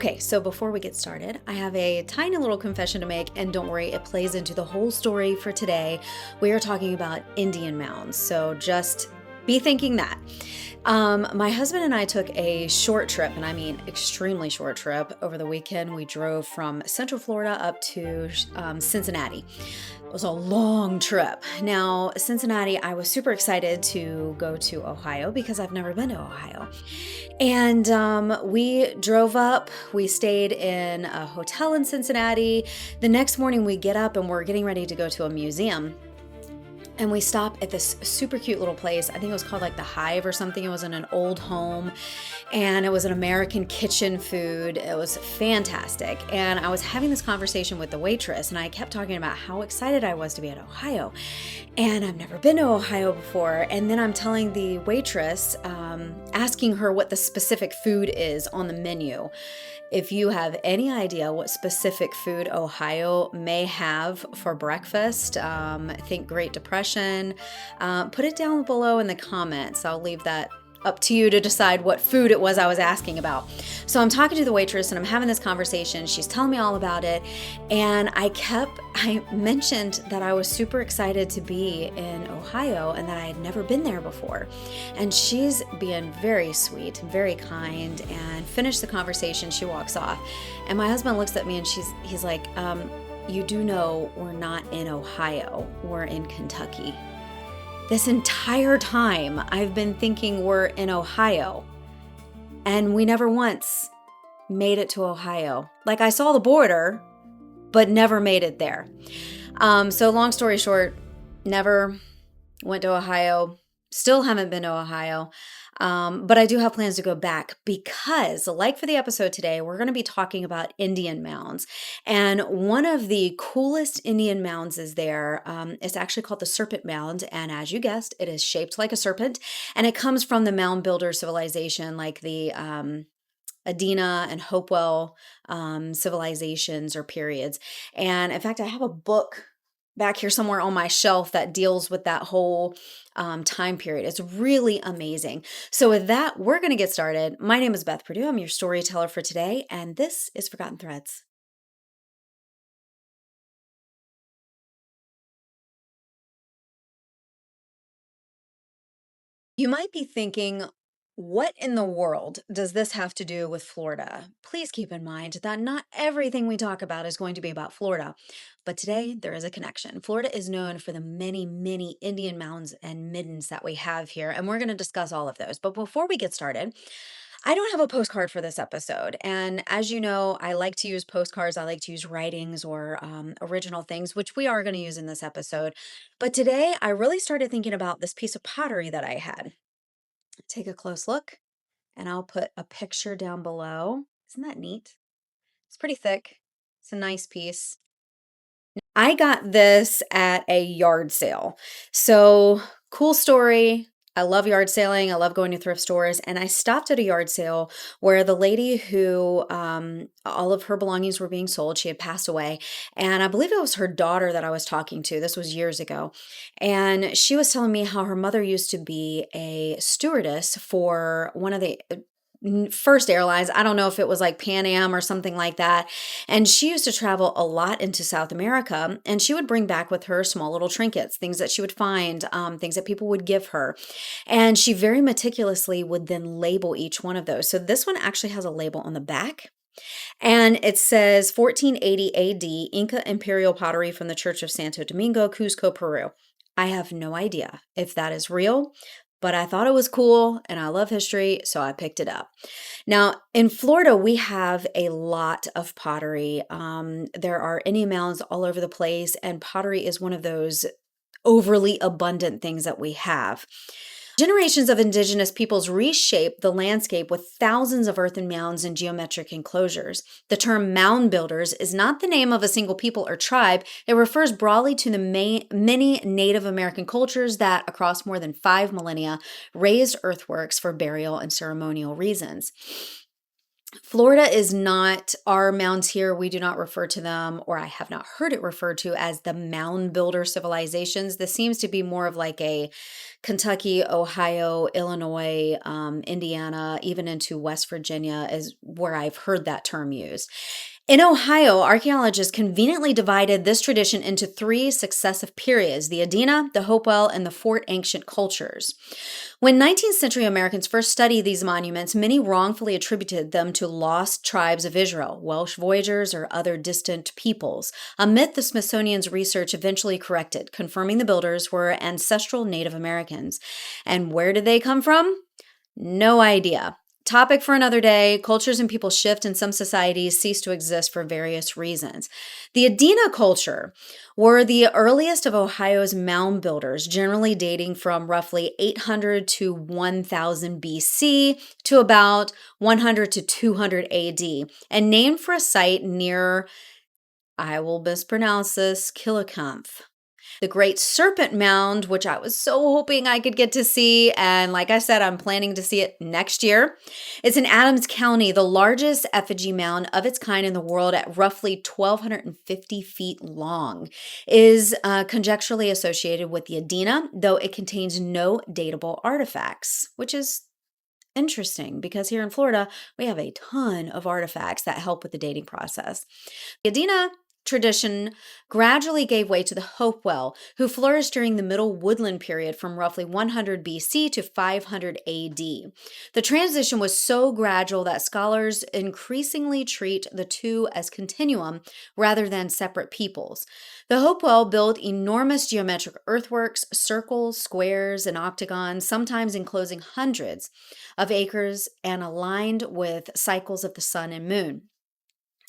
Okay, so before we get started, I have a tiny little confession to make, and don't worry, it plays into the whole story for today. We are talking about Indian mounds, so just be thinking that. My husband and I took a short trip, and I mean extremely short trip, over the weekend. We drove from Central Florida up to Cincinnati. It was a long trip. Now, Cincinnati, I was super excited to go to Ohio because I've never been to Ohio. And we drove up, we stayed in a hotel in Cincinnati. The next morning, we get up and we're getting ready to go to a museum. And we stop at this super cute little place. I think it was called like the Hive or something. It was in an old home and it was an American kitchen food. It was fantastic. And I was having this conversation with the waitress and I kept talking about how excited I was to be at Ohio. And I've never been to Ohio before. And then I'm telling the waitress, asking her what the specific food is on the menu. If you have any idea what specific food Ohio may have for breakfast, think Great Depression, put it down below in the comments. I'll leave that up to you to decide what food it was I was asking about. So I'm talking to the waitress and I'm having this conversation. She's telling me all about it. And I mentioned that I was super excited to be in Ohio and that I had never been there before. And she's being very sweet and very kind and finished the conversation. She walks off. And my husband looks at me and he's like, you do know we're not in Ohio, we're in Kentucky. This entire time, I've been thinking we're in Ohio, and we never once made it to Ohio. Like, I saw the border, but never made it there. So long story short, never went to Ohio, still haven't been to Ohio. But I do have plans to go back because, like for the episode today, we're going to be talking about Indian mounds. And one of the coolest Indian mounds is there. It's actually called the Serpent Mound. And as you guessed, it is shaped like a serpent. And it comes from the mound builder civilization, like the Adena and Hopewell civilizations or periods. And in fact, I have a book back here somewhere on my shelf that deals with that whole time period. It's really amazing. So with that, we're going to get started. My name is Beth Purdue. I'm your storyteller for today, and this is Forgotten Threads. You might be thinking, what in the world does this have to do with Florida? Please keep in mind that not everything we talk about is going to be about Florida, but today there is a connection. Florida is known for the many, many Indian mounds and middens that we have here, and we're going to discuss all of those. But before we get started, I don't have a postcard for this episode. And as you know, I like to use postcards. I like to use writings or original things, which we are going to use in this episode. But today I really started thinking about this piece of pottery that I had. Take a close look, and I'll put a picture down below. Isn't that neat? It's pretty thick. It's a nice piece. I got this at a yard sale. So, cool story. I love yard sailing. I love going to thrift stores. And I stopped at a yard sale where the lady who all of her belongings were being sold, she had passed away. And I believe it was her daughter that I was talking to. This was years ago. And she was telling me how her mother used to be a stewardess for one of the first airlines. I don't know if it was like Pan Am or something like that. And she used to travel a lot into South America, and she would bring back with her small little trinkets, things that she would find, things that people would give her. And she very meticulously would then label each one of those. So this one actually has a label on the back. And it says 1480 AD, Inca Imperial Pottery from the Church of Santo Domingo, Cusco, Peru. I have no idea if that is real, but I thought it was cool and I love history, so I picked it up. Now, in Florida, we have a lot of pottery. There are Indian mounds all over the place, and pottery is one of those overly abundant things that we have. Generations of indigenous peoples reshaped the landscape with thousands of earthen mounds and geometric enclosures. The term mound builders is not the name of a single people or tribe. It refers broadly to the many Native American cultures that, across more than 5 millennia, raised earthworks for burial and ceremonial reasons. Florida is not our mounds here. We do not refer to them, or I have not heard it referred to as the mound builder civilizations. This seems to be more of like a Kentucky, Ohio, Illinois, Indiana, even into West Virginia is where I've heard that term used. In Ohio, archaeologists conveniently divided this tradition into three successive periods: the Adena, the Hopewell, and the Fort Ancient cultures. When 19th century Americans first studied these monuments, many wrongfully attributed them to lost tribes of Israel, Welsh voyagers, or other distant peoples. A myth the Smithsonian's research eventually corrected, confirming the builders were ancestral Native Americans. And where did they come from? No idea. Topic for another day. Cultures and people shift, and some societies cease to exist for various reasons. The Adena culture were the earliest of Ohio's mound builders, generally dating from roughly 800 to 1000 BC to about 100 to 200 AD, and named for a site near, I will mispronounce this, Killicanth. The Great Serpent Mound, which I was so hoping I could get to see, and like I said, I'm planning to see it next year. It's in Adams County, the largest effigy mound of its kind in the world at roughly 1,250 feet long, is conjecturally associated with the Adena, though it contains no datable artifacts, which is interesting because here in Florida, we have a ton of artifacts that help with the dating process. The Adena tradition gradually gave way to the Hopewell, who flourished during the Middle Woodland period from roughly 100 BC to 500 AD. The transition was so gradual that scholars increasingly treat the two as continuum rather than separate peoples. The Hopewell built enormous geometric earthworks, circles, squares, and octagons, sometimes enclosing hundreds of acres and aligned with cycles of the sun and moon.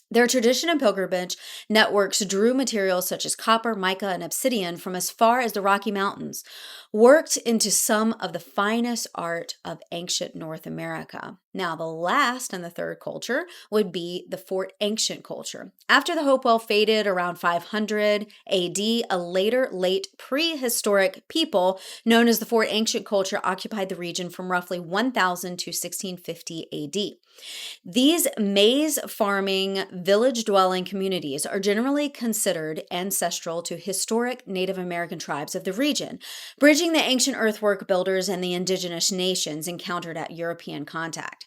Their tradition and pilgrimage networks drew materials such as copper, mica, and obsidian from as far as the Rocky Mountains, worked into some of the finest art of ancient North America. Now, the last and the third culture would be the Fort Ancient culture. After the Hopewell faded around 500 AD, a later late prehistoric people known as the Fort Ancient culture occupied the region from roughly 1000 to 1650 AD. These maize farming, village dwelling communities are generally considered ancestral to historic Native American tribes of the region, bridging the ancient earthwork builders and the indigenous nations encountered at European contact.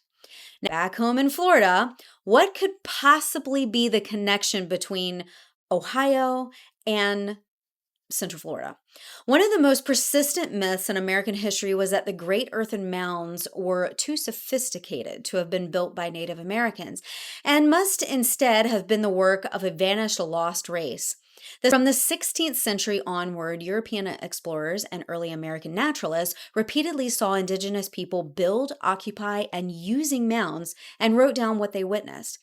Now, back home in Florida, what could possibly be the connection between Ohio and Central Florida? One of the most persistent myths in American history was that the Great Earthen Mounds were too sophisticated to have been built by Native Americans and must instead have been the work of a vanished lost race. From the 16th century onward, European explorers and early American naturalists repeatedly saw indigenous people build, occupy, and using mounds and wrote down what they witnessed.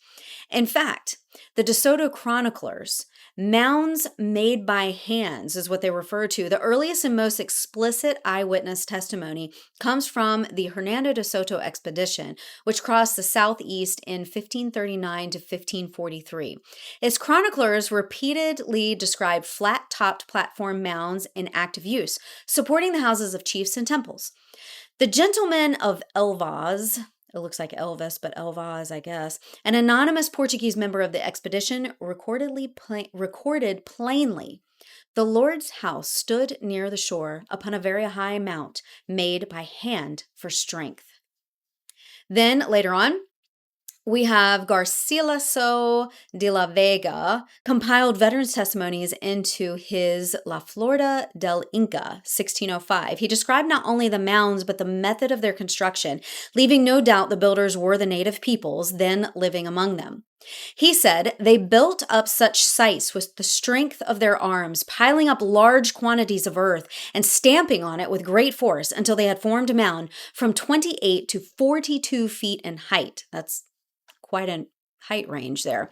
In fact, the DeSoto chroniclers, mounds made by hands is what they refer to. The earliest and most explicit eyewitness testimony comes from the Hernando de Soto expedition, which crossed the southeast in 1539 to 1543. Its chroniclers repeatedly described flat-topped platform mounds in active use, supporting the houses of chiefs and temples. The gentlemen of Elvas, it looks like Elvis, but Elvas, I guess, an anonymous Portuguese member of the expedition, recorded plainly, "The Lord's house stood near the shore upon a very high mount, made by hand for strength." Then later on, we have Garcilaso de la Vega compiled veterans' testimonies into his La Florida del Inca, 1605. He described not only the mounds, but the method of their construction, leaving no doubt the builders were the native peoples then living among them. He said they built up such sites with the strength of their arms, piling up large quantities of earth and stamping on it with great force until they had formed a mound from 28 to 42 feet in height. That's quite a height range there.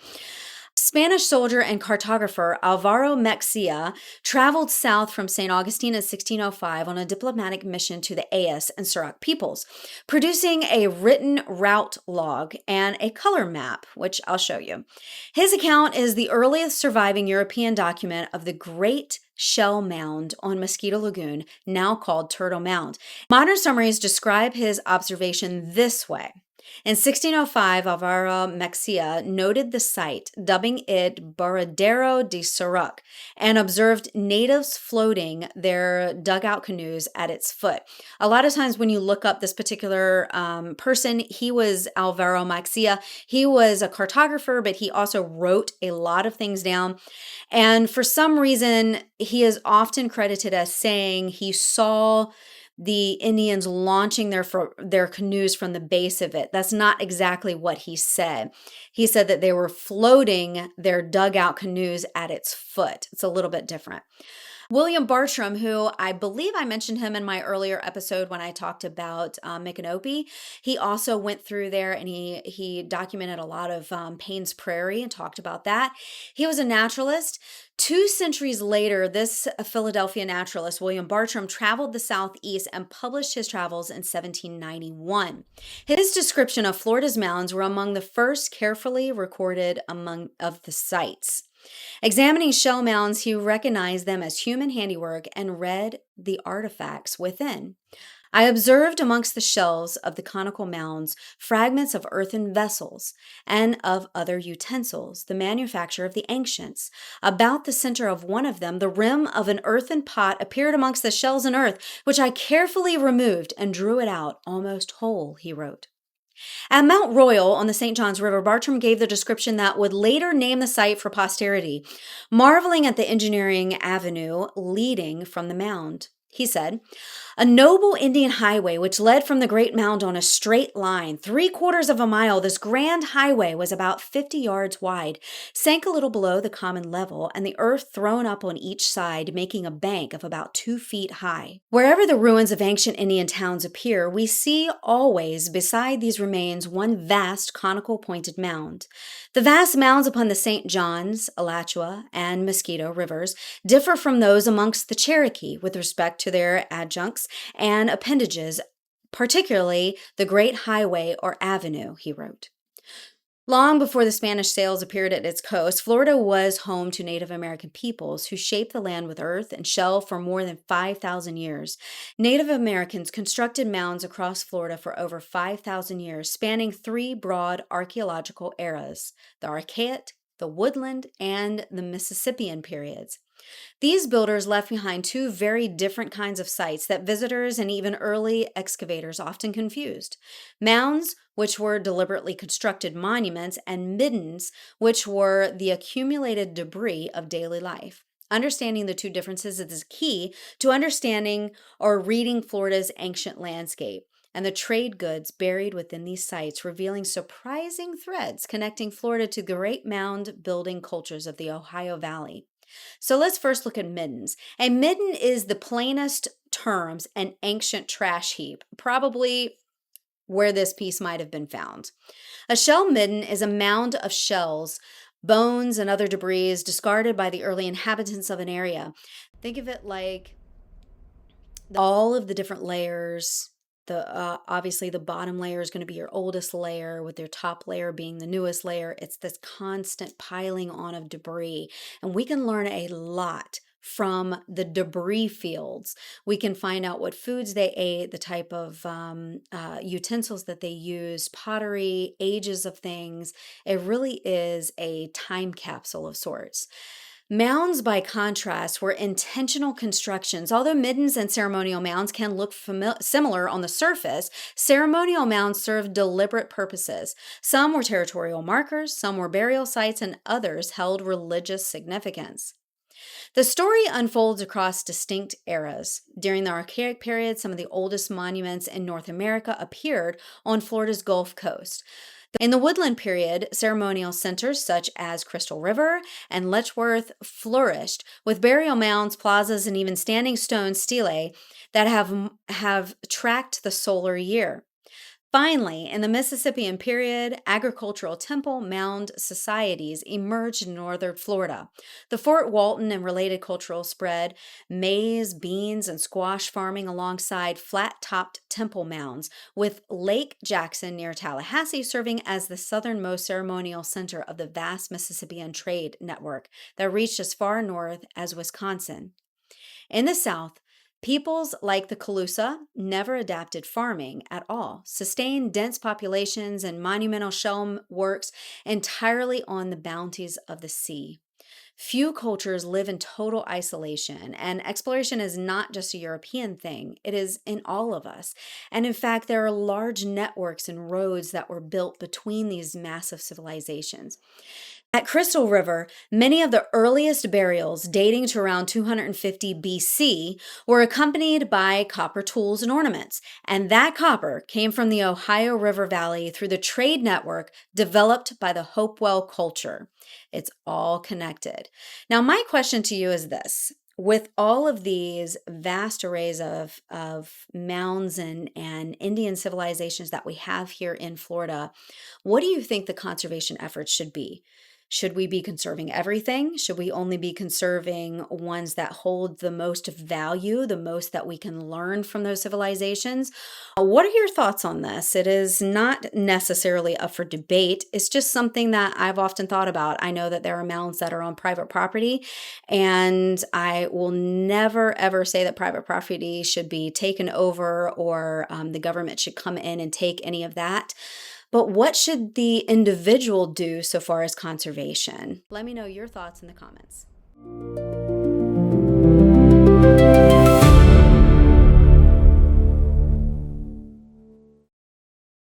Spanish soldier and cartographer Alvaro Mexia traveled south from St. Augustine in 1605 on a diplomatic mission to the Ayas and Surac peoples, producing a written route log and a color map, which I'll show you. His account is the earliest surviving European document of the Great Shell Mound on Mosquito Lagoon, now called Turtle Mound. Modern summaries describe his observation this way. In 1605, Alvaro Mexia noted the site, dubbing it Baradero de Sarac, and observed natives floating their dugout canoes at its foot. A lot of times when you look up this particular person, he was Alvaro Mexia. He was a cartographer, but he also wrote a lot of things down. And for some reason, he is often credited as saying he saw the Indians launching their canoes from the base of it. That's not exactly what he said. He said that they were floating their dugout canoes at its foot. It's a little bit different. William Bartram, who I believe I mentioned him in my earlier episode when I talked about Micanopy, he also went through there and he documented a lot of Payne's Prairie and talked about that. He was a naturalist. 2 centuries later, this Philadelphia naturalist, William Bartram, traveled the Southeast and published his travels in 1791. His description of Florida's mounds were among the first carefully recorded of the sites. Examining shell mounds, he recognized them as human handiwork and read the artifacts within. I observed amongst the shells of the conical mounds fragments of earthen vessels and of other utensils, the manufacture of the ancients. About the center of one of them, the rim of an earthen pot appeared amongst the shells and earth, which I carefully removed and drew it out almost whole, he wrote. At Mount Royal on the St. Johns River, Bartram gave the description that would later name the site for posterity, marveling at the engineering avenue leading from the mound. He said, "A noble Indian highway which led from the great mound on a straight line, 3/4 of a mile. This grand highway was about 50 yards wide, sank a little below the common level, and the earth thrown up on each side, making a bank of about 2 feet high. Wherever the ruins of ancient Indian towns appear, we see always beside these remains one vast conical pointed mound. The vast mounds upon the St. Johns, Alachua, and Mosquito rivers differ from those amongst the Cherokee with respect to their adjuncts and appendages, particularly the great highway or avenue," he wrote. Long before the Spanish sails appeared at its coast, Florida was home to Native American peoples who shaped the land with earth and shell for more than 5,000 years. Native Americans constructed mounds across Florida for over 5,000 years, spanning 3 broad archaeological eras: the Archaic, the Woodland, and the Mississippian periods. These builders left behind 2 very different kinds of sites that visitors and even early excavators often confused: mounds, which were deliberately constructed monuments, and middens, which were the accumulated debris of daily life. Understanding the 2 differences is key to understanding or reading Florida's ancient landscape and the trade goods buried within these sites, revealing surprising threads connecting Florida to the great mound building cultures of the Ohio Valley. So let's first look at middens. A midden is the plainest terms an ancient trash heap, probably where this piece might have been found. A shell midden is a mound of shells, bones, and other debris discarded by the early inhabitants of an area. Think of it like all of the different layers. Obviously the bottom layer is going to be your oldest layer, with your top layer being the newest layer. It's this constant piling on of debris, and we can learn a lot from the debris fields. We can find out what foods they ate, the type of utensils that they used, pottery, ages of things. It really is a time capsule of sorts. Mounds, by contrast, were intentional constructions. Although middens and ceremonial mounds can look similar on the surface, ceremonial mounds served deliberate purposes. Some were territorial markers, some were burial sites, and others held religious significance. The story unfolds across distinct eras. During the Archaic period, some of the oldest monuments in North America appeared on Florida's Gulf Coast. In the Woodland period, ceremonial centers such as Crystal River and Letchworth flourished, with burial mounds, plazas, and even standing stone stelae that have tracked the solar year. Finally, in the Mississippian period, agricultural temple mound societies emerged in northern Florida. The Fort Walton and related cultural spread maize, beans, and squash farming alongside flat-topped temple mounds, with Lake Jackson near Tallahassee serving as the southernmost ceremonial center of the vast Mississippian trade network that reached as far north as Wisconsin. In the South, Peoples like the Calusa never adapted farming at all, sustained dense populations and monumental shell works entirely on the bounties of the sea. Few cultures live in total isolation, and exploration is not just a European thing, it is in all of us. And in fact, there are large networks and roads that were built between these massive civilizations. At Crystal River, many of the earliest burials, dating to around 250 BC, were accompanied by copper tools and ornaments. And that copper came from the Ohio River Valley through the trade network developed by the Hopewell culture. It's all connected. Now, my question to you is this. With all of these vast arrays of mounds and Indian civilizations that we have here in Florida, what do you think the conservation efforts should be? Should we be conserving everything? Should we only be conserving ones that hold the most value, the most that we can learn from those civilizations? What are your thoughts on this? It is not necessarily up for debate. It's just something that I've often thought about. I know that there are mounds that are on private property, and I will never, ever say that private property should be taken over or the government should come in and take any of that. But what should the individual do so far as conservation? Let me know your thoughts in the comments.